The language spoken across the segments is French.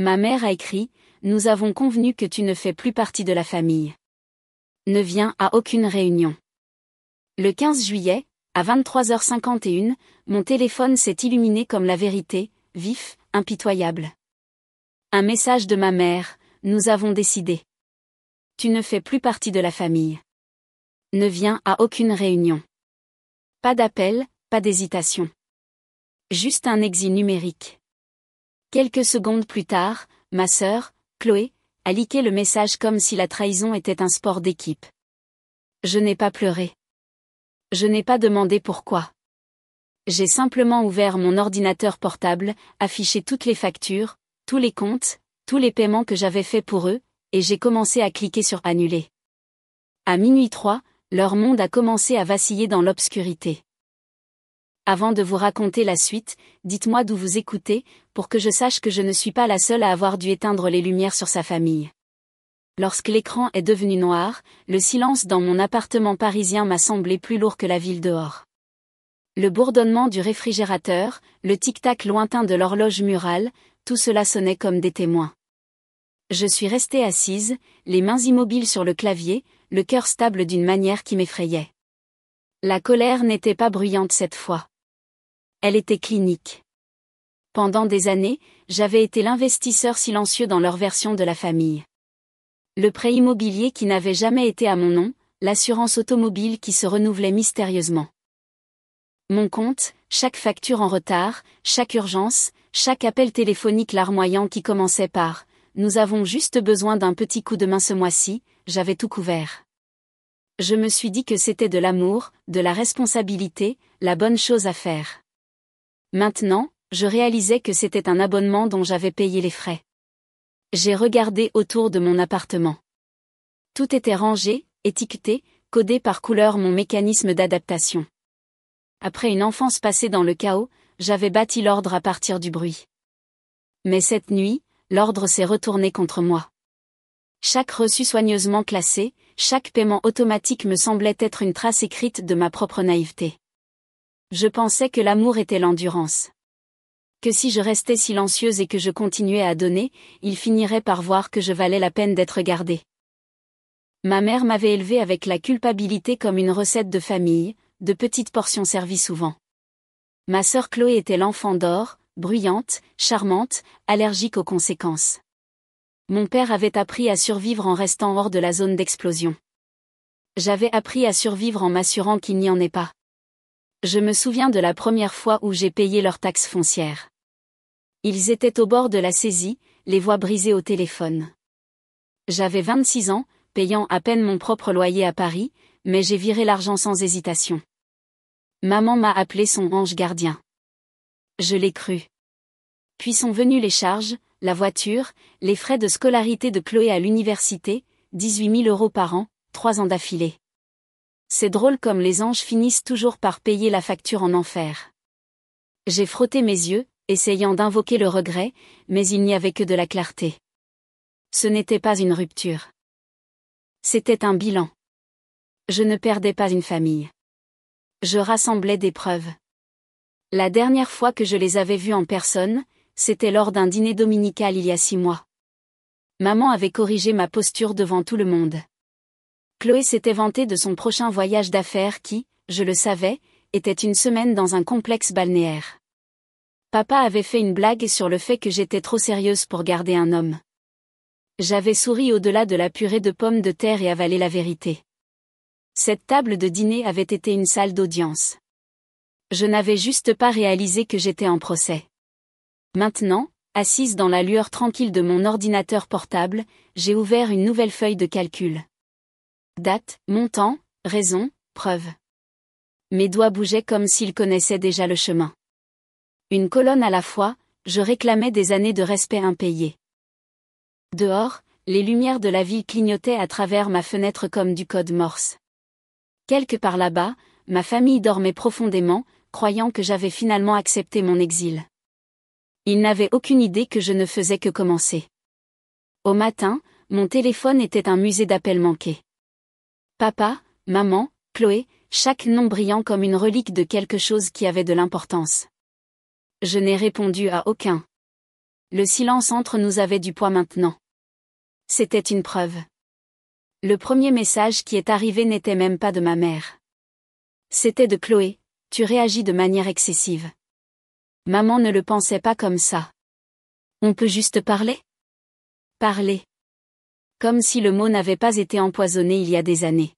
Ma mère a écrit, nous avons convenu que tu ne fais plus partie de la famille. Ne viens à aucune réunion. Le 15 juillet, à 23h51, mon téléphone s'est illuminé comme la vérité, vif, impitoyable. Un message de ma mère, nous avons décidé. Tu ne fais plus partie de la famille. Ne viens à aucune réunion. Pas d'appel, pas d'hésitation. Juste un exil numérique. Quelques secondes plus tard, ma sœur, Chloé, a liké le message comme si la trahison était un sport d'équipe. Je n'ai pas pleuré. Je n'ai pas demandé pourquoi. J'ai simplement ouvert mon ordinateur portable, affiché toutes les factures, tous les comptes, tous les paiements que j'avais faits pour eux, et j'ai commencé à cliquer sur annuler. À minuit 3, leur monde a commencé à vaciller dans l'obscurité. Avant de vous raconter la suite, dites-moi d'où vous écoutez, pour que je sache que je ne suis pas la seule à avoir dû éteindre les lumières sur sa famille. Lorsque l'écran est devenu noir, le silence dans mon appartement parisien m'a semblé plus lourd que la ville dehors. Le bourdonnement du réfrigérateur, le tic-tac lointain de l'horloge murale, tout cela sonnait comme des témoins. Je suis restée assise, les mains immobiles sur le clavier, le cœur stable d'une manière qui m'effrayait. La colère n'était pas bruyante cette fois. Elle était clinique. Pendant des années, j'avais été l'investisseur silencieux dans leur version de la famille. Le prêt immobilier qui n'avait jamais été à mon nom, l'assurance automobile qui se renouvelait mystérieusement. Mon compte, chaque facture en retard, chaque urgence, chaque appel téléphonique larmoyant qui commençait par « Nous avons juste besoin d'un petit coup de main ce mois-ci », j'avais tout couvert. Je me suis dit que c'était de l'amour, de la responsabilité, la bonne chose à faire. Maintenant, je réalisais que c'était un abonnement dont j'avais payé les frais. J'ai regardé autour de mon appartement. Tout était rangé, étiqueté, codé par couleur, mon mécanisme d'adaptation. Après une enfance passée dans le chaos, j'avais bâti l'ordre à partir du bruit. Mais cette nuit, l'ordre s'est retourné contre moi. Chaque reçu soigneusement classé, chaque paiement automatique me semblait être une trace écrite de ma propre naïveté. Je pensais que l'amour était l'endurance. Que si je restais silencieuse et que je continuais à donner, il finirait par voir que je valais la peine d'être gardée. Ma mère m'avait élevée avec la culpabilité comme une recette de famille, de petites portions servies souvent. Ma sœur Chloé était l'enfant d'or, bruyante, charmante, allergique aux conséquences. Mon père avait appris à survivre en restant hors de la zone d'explosion. J'avais appris à survivre en m'assurant qu'il n'y en ait pas. Je me souviens de la première fois où j'ai payé leurs taxes foncières. Ils étaient au bord de la saisie, les voix brisées au téléphone. J'avais 26 ans, payant à peine mon propre loyer à Paris, mais j'ai viré l'argent sans hésitation. Maman m'a appelé son ange gardien. Je l'ai cru. Puis sont venues les charges, la voiture, les frais de scolarité de Chloé à l'université, 18 000 € par an, 3 ans d'affilée. C'est drôle comme les anges finissent toujours par payer la facture en enfer. J'ai frotté mes yeux, essayant d'invoquer le regret, mais il n'y avait que de la clarté. Ce n'était pas une rupture. C'était un bilan. Je ne perdais pas une famille. Je rassemblais des preuves. La dernière fois que je les avais vus en personne, c'était lors d'un dîner dominical il y a 6 mois. Maman avait corrigé ma posture devant tout le monde. Chloé s'était vantée de son prochain voyage d'affaires qui, je le savais, était une semaine dans un complexe balnéaire. Papa avait fait une blague sur le fait que j'étais trop sérieuse pour garder un homme. J'avais souri au-delà de la purée de pommes de terre et avalé la vérité. Cette table de dîner avait été une salle d'audience. Je n'avais juste pas réalisé que j'étais en procès. Maintenant, assise dans la lueur tranquille de mon ordinateur portable, j'ai ouvert une nouvelle feuille de calcul. Date, montant, raison, preuve. Mes doigts bougeaient comme s'ils connaissaient déjà le chemin. Une colonne à la fois, je réclamais des années de respect impayé. Dehors, les lumières de la ville clignotaient à travers ma fenêtre comme du code Morse. Quelque part là-bas, ma famille dormait profondément, croyant que j'avais finalement accepté mon exil. Ils n'avaient aucune idée que je ne faisais que commencer. Au matin, mon téléphone était un musée d'appels manqués. Papa, maman, Chloé, chaque nom brillant comme une relique de quelque chose qui avait de l'importance. Je n'ai répondu à aucun. Le silence entre nous avait du poids maintenant. C'était une preuve. Le premier message qui est arrivé n'était même pas de ma mère. C'était de Chloé: tu réagis de manière excessive. Maman ne le pensait pas comme ça. On peut juste parler? Parler. Comme si le mot n'avait pas été empoisonné il y a des années.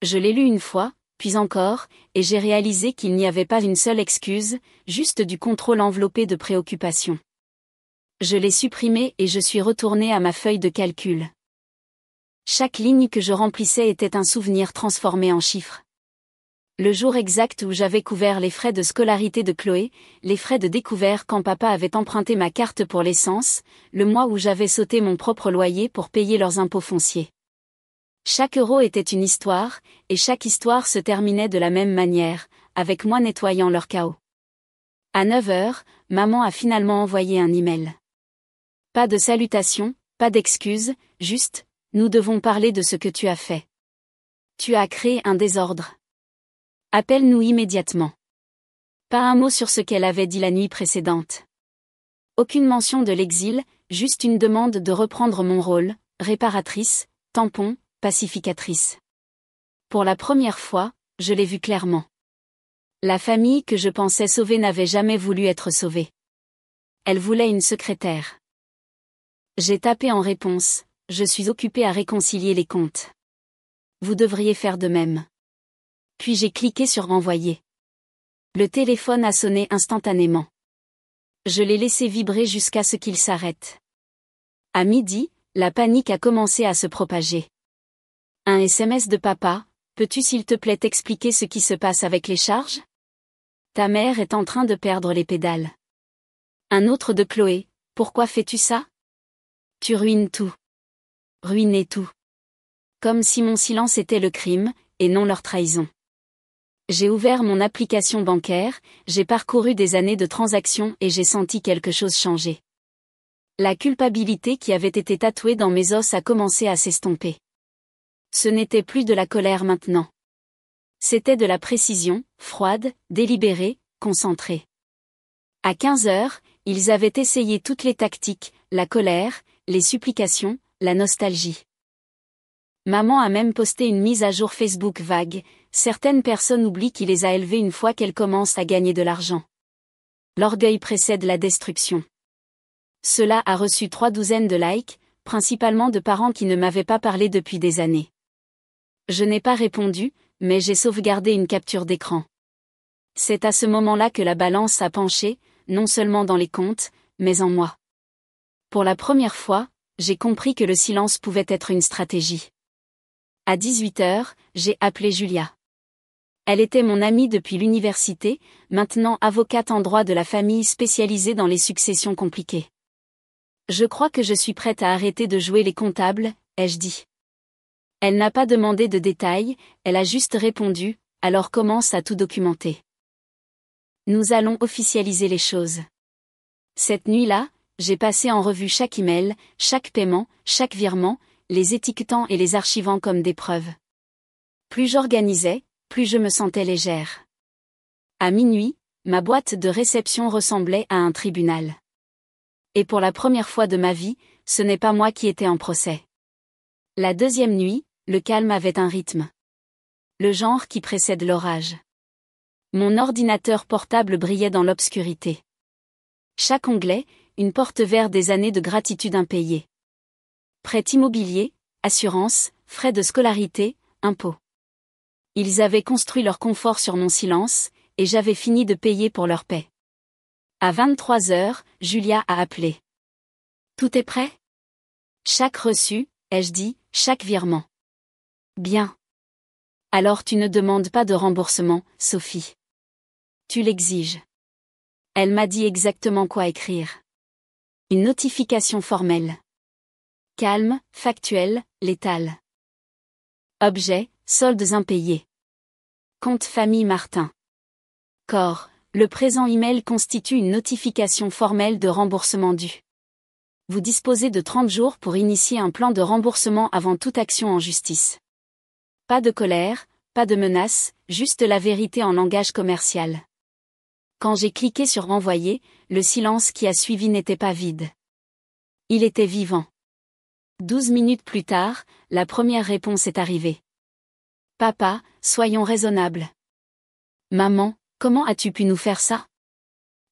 Je l'ai lu une fois, puis encore, et j'ai réalisé qu'il n'y avait pas une seule excuse, juste du contrôle enveloppé de préoccupation. Je l'ai supprimé et je suis retournée à ma feuille de calcul. Chaque ligne que je remplissais était un souvenir transformé en chiffres. Le jour exact où j'avais couvert les frais de scolarité de Chloé, les frais de découvert quand papa avait emprunté ma carte pour l'essence, le mois où j'avais sauté mon propre loyer pour payer leurs impôts fonciers. Chaque euro était une histoire, et chaque histoire se terminait de la même manière, avec moi nettoyant leur chaos. À 9 heures, maman a finalement envoyé un email. Pas de salutation, pas d'excuses, juste: nous devons parler de ce que tu as fait. Tu as créé un désordre. Appelle-nous immédiatement. Pas un mot sur ce qu'elle avait dit la nuit précédente. Aucune mention de l'exil, juste une demande de reprendre mon rôle, réparatrice, tampon, pacificatrice. Pour la première fois, je l'ai vu clairement. La famille que je pensais sauver n'avait jamais voulu être sauvée. Elle voulait une secrétaire. J'ai tapé en réponse: je suis occupée à réconcilier les comptes. Vous devriez faire de même. Puis j'ai cliqué sur envoyer. Le téléphone a sonné instantanément. Je l'ai laissé vibrer jusqu'à ce qu'il s'arrête. À midi, la panique a commencé à se propager. Un SMS de papa: peux-tu s'il te plaît t'expliquer ce qui se passe avec les charges? Ta mère est en train de perdre les pédales. Un autre de Chloé: pourquoi fais-tu ça? Tu ruines tout. Ruiner tout. Comme si mon silence était le crime, et non leur trahison. J'ai ouvert mon application bancaire, j'ai parcouru des années de transactions et j'ai senti quelque chose changer. La culpabilité qui avait été tatouée dans mes os a commencé à s'estomper. Ce n'était plus de la colère maintenant. C'était de la précision, froide, délibérée, concentrée. À 15 heures, ils avaient essayé toutes les tactiques, la colère, les supplications, la nostalgie. Maman a même posté une mise à jour Facebook vague: certaines personnes oublient qui les a élevées une fois qu'elles commencent à gagner de l'argent. L'orgueil précède la destruction. Cela a reçu 3 douzaines de likes, principalement de parents qui ne m'avaient pas parlé depuis des années. Je n'ai pas répondu, mais j'ai sauvegardé une capture d'écran. C'est à ce moment-là que la balance a penché, non seulement dans les comptes, mais en moi. Pour la première fois, j'ai compris que le silence pouvait être une stratégie. À 18 heures, j'ai appelé Julia. Elle était mon amie depuis l'université, maintenant avocate en droit de la famille spécialisée dans les successions compliquées. Je crois que je suis prête à arrêter de jouer les comptables, ai-je dit. Elle n'a pas demandé de détails, elle a juste répondu: alors commence à tout documenter. Nous allons officialiser les choses. Cette nuit-là, j'ai passé en revue chaque email, chaque paiement, chaque virement, les étiquetant et les archivant comme des preuves. Plus j'organisais, plus je me sentais légère. À minuit, ma boîte de réception ressemblait à un tribunal. Et pour la première fois de ma vie, ce n'est pas moi qui étais en procès. La deuxième nuit, le calme avait un rythme. Le genre qui précède l'orage. Mon ordinateur portable brillait dans l'obscurité. Chaque onglet, une porte vers des années de gratitude impayées. Prêt immobilier, assurance, frais de scolarité, impôts. Ils avaient construit leur confort sur mon silence, et j'avais fini de payer pour leur paix. À 23 heures, Julia a appelé. Tout est prêt? Chaque reçu, ai-je dit, chaque virement. Bien. Alors tu ne demandes pas de remboursement, Sophie. Tu l'exiges. Elle m'a dit exactement quoi écrire. Une notification formelle. Calme, factuel, létal. Objet, soldes impayés. Compte famille Martin. Corps, le présent email constitue une notification formelle de remboursement dû. Vous disposez de 30 jours pour initier un plan de remboursement avant toute action en justice. Pas de colère, pas de menace, juste la vérité en langage commercial. Quand j'ai cliqué sur envoyer, le silence qui a suivi n'était pas vide. Il était vivant. 12 minutes plus tard, la première réponse est arrivée. Papa, soyons raisonnables. Maman, comment as-tu pu nous faire ça?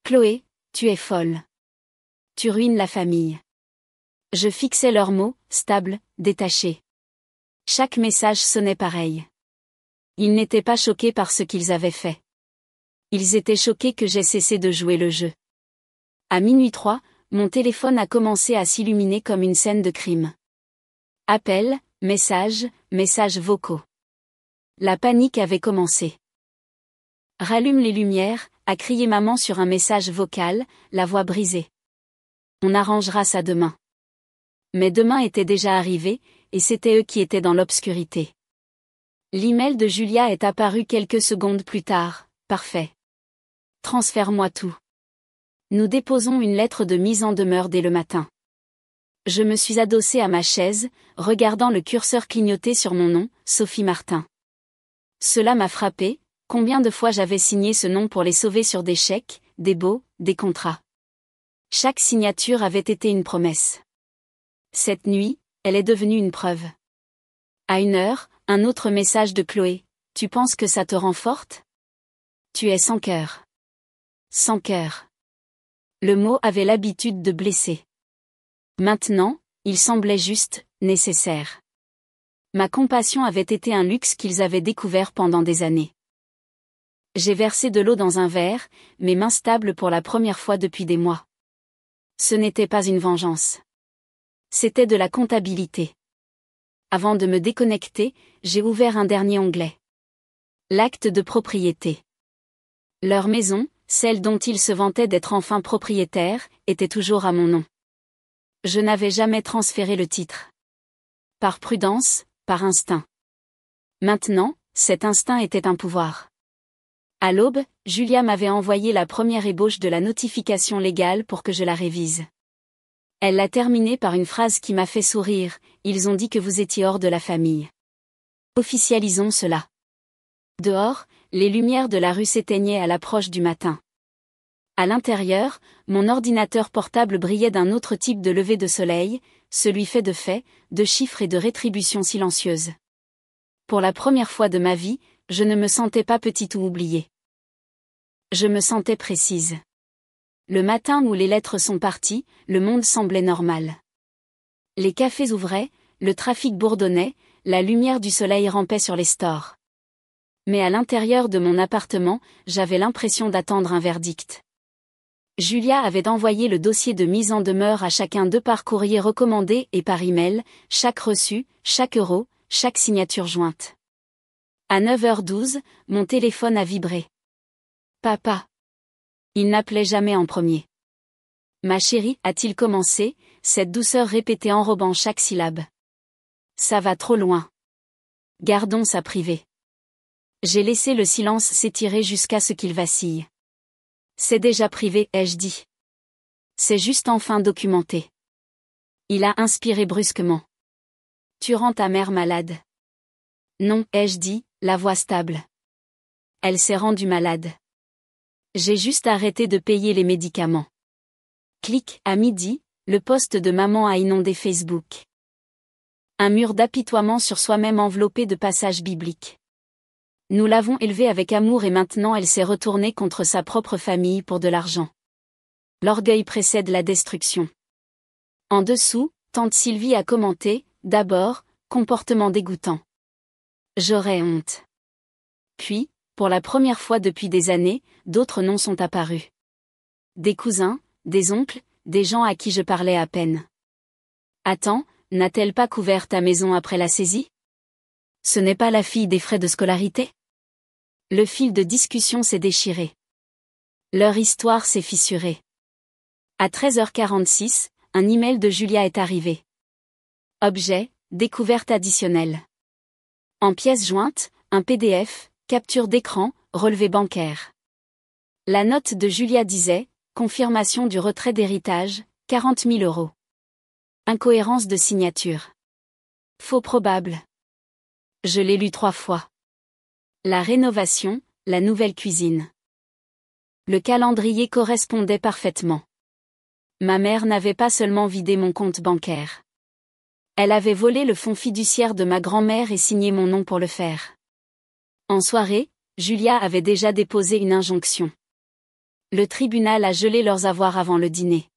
Chloé, tu es folle. Tu ruines la famille. Je fixais leurs mots, stables, détachés. Chaque message sonnait pareil. Ils n'étaient pas choqués par ce qu'ils avaient fait. Ils étaient choqués que j'ai cessé de jouer le jeu. À minuit 3, mon téléphone a commencé à s'illuminer comme une scène de crime. Appels, messages vocaux. La panique avait commencé. Rallume les lumières, a crié maman sur un message vocal, la voix brisée. On arrangera ça demain. Mais demain était déjà arrivé, et c'était eux qui étaient dans l'obscurité. L'email de Julia est apparu quelques secondes plus tard. Parfait. Transfère-moi tout. Nous déposons une lettre de mise en demeure dès le matin. Je me suis adossée à ma chaise, regardant le curseur clignoter sur mon nom, Sophie Martin. Cela m'a frappé, combien de fois j'avais signé ce nom pour les sauver sur des chèques, des baux, des contrats. Chaque signature avait été une promesse. Cette nuit, elle est devenue une preuve. À 1h, un autre message de Chloé. Tu penses que ça te rend forte? Tu es sans cœur. Sans cœur. Le mot avait l'habitude de blesser. Maintenant, il semblait juste, nécessaire. Ma compassion avait été un luxe qu'ils avaient découvert pendant des années. J'ai versé de l'eau dans un verre, mes mains stables pour la première fois depuis des mois. Ce n'était pas une vengeance. C'était de la comptabilité. Avant de me déconnecter, j'ai ouvert un dernier onglet. L'acte de propriété. Leur maison, celle dont ils se vantaient d'être enfin propriétaires, était toujours à mon nom. Je n'avais jamais transféré le titre. Par prudence, par instinct. Maintenant, cet instinct était un pouvoir. À l'aube, Julia m'avait envoyé la première ébauche de la notification légale pour que je la révise. Elle l'a terminée par une phrase qui m'a fait sourire, ils ont dit que vous étiez hors de la famille. Officialisons cela. Dehors, les lumières de la rue s'éteignaient à l'approche du matin. À l'intérieur, mon ordinateur portable brillait d'un autre type de lever de soleil, celui fait, de chiffres et de rétributions silencieuses. Pour la première fois de ma vie, je ne me sentais pas petite ou oubliée. Je me sentais précise. Le matin où les lettres sont parties, le monde semblait normal. Les cafés ouvraient, le trafic bourdonnait, la lumière du soleil rampait sur les stores. Mais à l'intérieur de mon appartement, j'avais l'impression d'attendre un verdict. Julia avait envoyé le dossier de mise en demeure à chacun d'eux par courrier recommandé et par email, chaque reçu, chaque euro, chaque signature jointe. À 9h12, mon téléphone a vibré. Papa. Il n'appelait jamais en premier. Ma chérie, a-t-il commencé, cette douceur répétée enrobant chaque syllabe. Ça va trop loin. Gardons ça privé. J'ai laissé le silence s'étirer jusqu'à ce qu'il vacille. C'est déjà privé, ai-je dit. C'est juste enfin documenté. Il a inspiré brusquement. Tu rends ta mère malade. Non, ai-je dit, la voix stable. Elle s'est rendue malade. J'ai juste arrêté de payer les médicaments. Clic, à midi, le post de maman a inondé Facebook. Un mur d'apitoiement sur soi-même enveloppé de passages bibliques. Nous l'avons élevée avec amour et maintenant elle s'est retournée contre sa propre famille pour de l'argent. L'orgueil précède la destruction. En dessous, tante Sylvie a commenté, d'abord, comportement dégoûtant. J'aurais honte. Puis, pour la première fois depuis des années, d'autres noms sont apparus. Des cousins, des oncles, des gens à qui je parlais à peine. Attends, n'a-t-elle pas couvert ta maison après la saisie? Ce n'est pas la fille des frais de scolarité? Le fil de discussion s'est déchiré. Leur histoire s'est fissurée. À 13h46, un email de Julia est arrivé. Objet, découverte additionnelle. En pièce jointe, un PDF, capture d'écran, relevé bancaire. La note de Julia disait, confirmation du retrait d'héritage, 40 000 €. Incohérence de signature. Faux probable. Je l'ai lu 3 fois. La rénovation, la nouvelle cuisine. Le calendrier correspondait parfaitement. Ma mère n'avait pas seulement vidé mon compte bancaire. Elle avait volé le fonds fiduciaire de ma grand-mère et signé mon nom pour le faire. En soirée, Julia avait déjà déposé une injonction. Le tribunal a gelé leurs avoirs avant le dîner.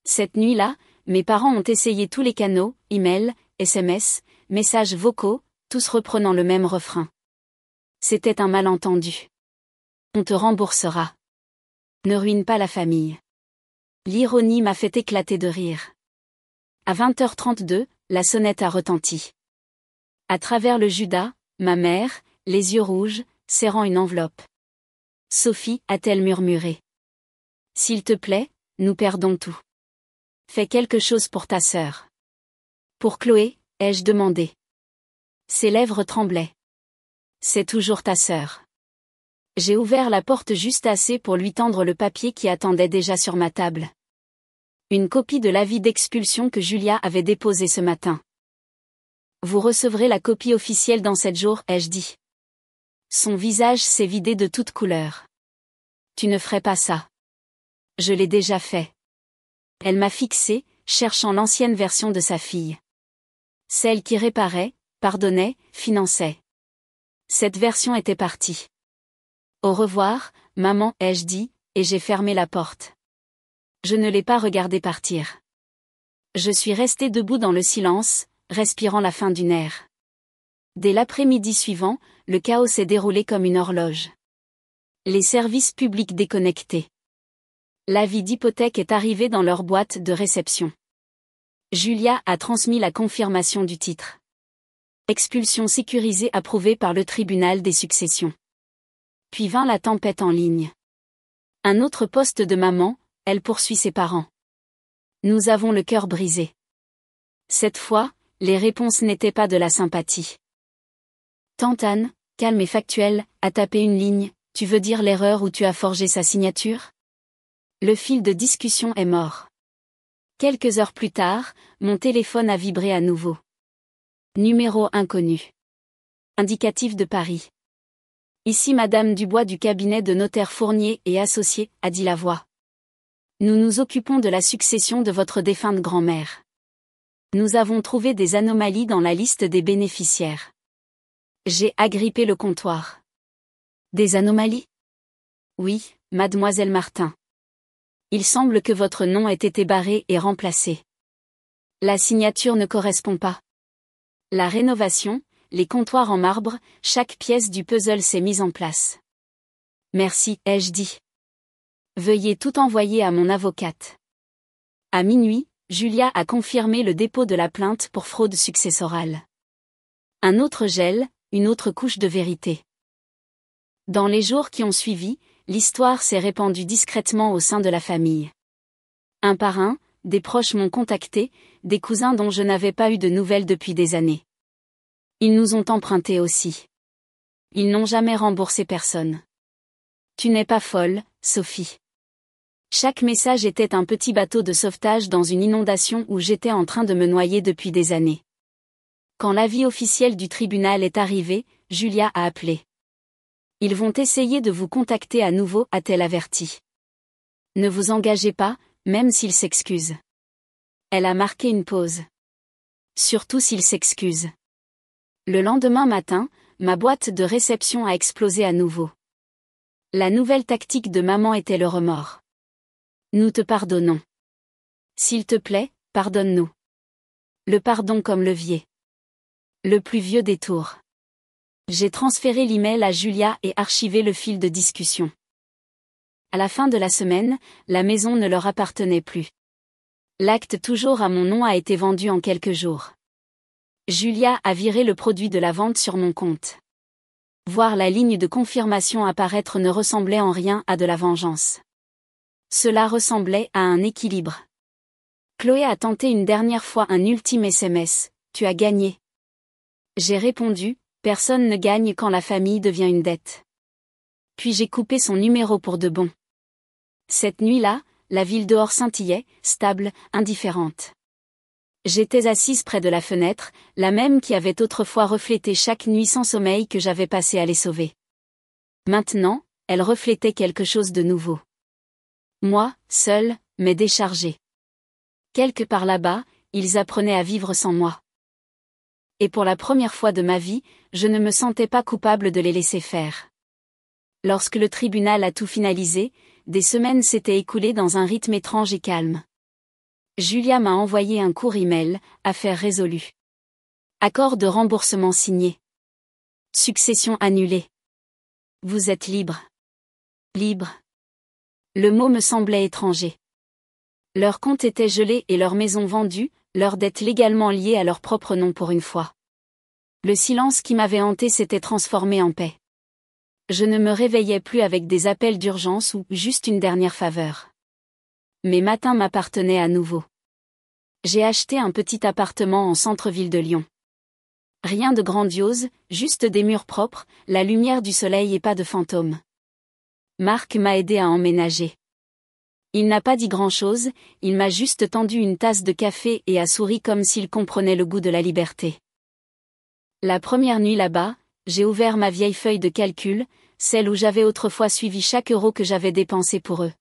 Cette nuit-là, mes parents ont essayé tous les canaux, email, SMS, messages vocaux, tous reprenant le même refrain. C'était un malentendu. On te remboursera. Ne ruine pas la famille. L'ironie m'a fait éclater de rire. À 20h32, la sonnette a retenti. À travers le Judas, ma mère, les yeux rouges, serrant une enveloppe. Sophie, a-t-elle murmuré. S'il te plaît, nous perdons tout. Fais quelque chose pour ta sœur. Pour Chloé, ai-je demandé. Ses lèvres tremblaient. C'est toujours ta sœur. J'ai ouvert la porte juste assez pour lui tendre le papier qui attendait déjà sur ma table. Une copie de l'avis d'expulsion que Julia avait déposé ce matin. Vous recevrez la copie officielle dans 7 jours, ai-je dit. Son visage s'est vidé de toute couleur. Tu ne ferais pas ça. Je l'ai déjà fait. Elle m'a fixé, cherchant l'ancienne version de sa fille. Celle qui réparait, pardonnait, finançait. Cette version était partie. Au revoir, maman, ai-je dit, et j'ai fermé la porte. Je ne l'ai pas regardé partir. Je suis resté debout dans le silence, respirant la fin d'une ère. Dès l'après-midi suivant, le chaos s'est déroulé comme une horloge. Les services publics déconnectés. L'avis d'hypothèque est arrivé dans leur boîte de réception. Julia a transmis la confirmation du titre. Expulsion sécurisée approuvée par le tribunal des successions. Puis vint la tempête en ligne. Un autre poste de maman, elle poursuit ses parents. Nous avons le cœur brisé. Cette fois, les réponses n'étaient pas de la sympathie. Tante Anne, calme et factuelle, a tapé une ligne, tu veux dire l'erreur où tu as forgé sa signature? Le fil de discussion est mort. Quelques heures plus tard, mon téléphone a vibré à nouveau. Numéro inconnu. Indicatif de Paris. Ici Madame Dubois du cabinet de notaire Fournier et Associés, a dit la voix. Nous nous occupons de la succession de votre défunte grand-mère. Nous avons trouvé des anomalies dans la liste des bénéficiaires. J'ai agrippé le comptoir. Des anomalies? Oui, mademoiselle Martin. Il semble que votre nom ait été barré et remplacé. La signature ne correspond pas. La rénovation, les comptoirs en marbre, chaque pièce du puzzle s'est mise en place. Merci, ai-je dit. Veuillez tout envoyer à mon avocate. À minuit, Julia a confirmé le dépôt de la plainte pour fraude successorale. Un autre gel, une autre couche de vérité. Dans les jours qui ont suivi, l'histoire s'est répandue discrètement au sein de la famille. Un par un, des proches m'ont contacté, des cousins dont je n'avais pas eu de nouvelles depuis des années. Ils nous ont emprunté aussi. Ils n'ont jamais remboursé personne. Tu n'es pas folle, Sophie. Chaque message était un petit bateau de sauvetage dans une inondation où j'étais en train de me noyer depuis des années. Quand l'avis officiel du tribunal est arrivé, Julia a appelé. Ils vont essayer de vous contacter à nouveau, a-t-elle averti. Ne vous engagez pas, même s'ils s'excusent. Elle a marqué une pause. Surtout s'ils s'excusent. Le lendemain matin, ma boîte de réception a explosé à nouveau. La nouvelle tactique de maman était le remords. Nous te pardonnons. S'il te plaît, pardonne-nous. Le pardon comme levier. Le plus vieux des tours. J'ai transféré l'email à Julia et archivé le fil de discussion. À la fin de la semaine, la maison ne leur appartenait plus. L'acte toujours à mon nom a été vendu en quelques jours. Julia a viré le produit de la vente sur mon compte. Voir la ligne de confirmation apparaître ne ressemblait en rien à de la vengeance. Cela ressemblait à un équilibre. Chloé a tenté une dernière fois un ultime SMS, « Tu as gagné ». J'ai répondu, « Personne ne gagne quand la famille devient une dette ». Puis j'ai coupé son numéro pour de bon. Cette nuit-là, la ville dehors scintillait, stable, indifférente. J'étais assise près de la fenêtre, la même qui avait autrefois reflété chaque nuit sans sommeil que j'avais passé à les sauver. Maintenant, elle reflétait quelque chose de nouveau. Moi, seul, mais déchargé. Quelque part là-bas, ils apprenaient à vivre sans moi. Et pour la première fois de ma vie, je ne me sentais pas coupable de les laisser faire. Lorsque le tribunal a tout finalisé, des semaines s'étaient écoulées dans un rythme étrange et calme. Julia m'a envoyé un court email, affaire résolue. Accord de remboursement signé. Succession annulée. Vous êtes libre. Libre. Le mot me semblait étranger. Leur compte était gelé et leur maison vendue, leur dette légalement liée à leur propre nom pour une fois. Le silence qui m'avait hanté s'était transformé en paix. Je ne me réveillais plus avec des appels d'urgence ou juste une dernière faveur. Mes matins m'appartenaient à nouveau. J'ai acheté un petit appartement en centre-ville de Lyon. Rien de grandiose, juste des murs propres, la lumière du soleil et pas de fantômes. Marc m'a aidé à emménager. Il n'a pas dit grand-chose, il m'a juste tendu une tasse de café et a souri comme s'il comprenait le goût de la liberté. La première nuit là-bas, j'ai ouvert ma vieille feuille de calcul, celle où j'avais autrefois suivi chaque euro que j'avais dépensé pour eux.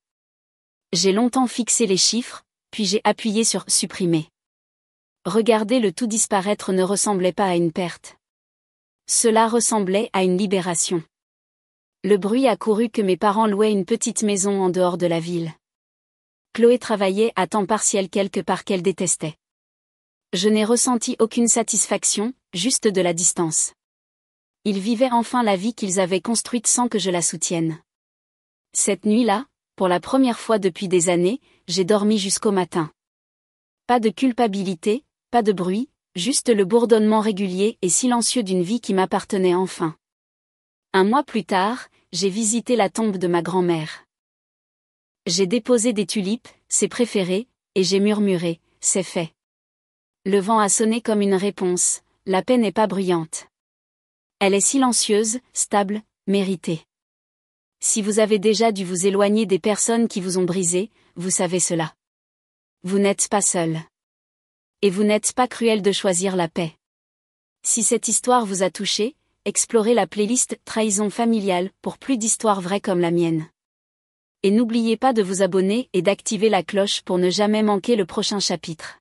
J'ai longtemps fixé les chiffres, puis j'ai appuyé sur « supprimer ». Regarder le tout disparaître ne ressemblait pas à une perte. Cela ressemblait à une libération. Le bruit a couru que mes parents louaient une petite maison en dehors de la ville. Chloé travaillait à temps partiel quelque part qu'elle détestait. Je n'ai ressenti aucune satisfaction, juste de la distance. Ils vivaient enfin la vie qu'ils avaient construite sans que je la soutienne. Cette nuit-là, pour la première fois depuis des années, j'ai dormi jusqu'au matin. Pas de culpabilité, pas de bruit, juste le bourdonnement régulier et silencieux d'une vie qui m'appartenait enfin. Un mois plus tard, j'ai visité la tombe de ma grand-mère. J'ai déposé des tulipes, ses préférées, et j'ai murmuré, c'est fait. Le vent a sonné comme une réponse, la paix n'est pas bruyante. Elle est silencieuse, stable, méritée. Si vous avez déjà dû vous éloigner des personnes qui vous ont brisé, vous savez cela. Vous n'êtes pas seul. Et vous n'êtes pas cruel de choisir la paix. Si cette histoire vous a touché, explorez la playlist Trahison familiale pour plus d'histoires vraies comme la mienne. Et n'oubliez pas de vous abonner et d'activer la cloche pour ne jamais manquer le prochain chapitre.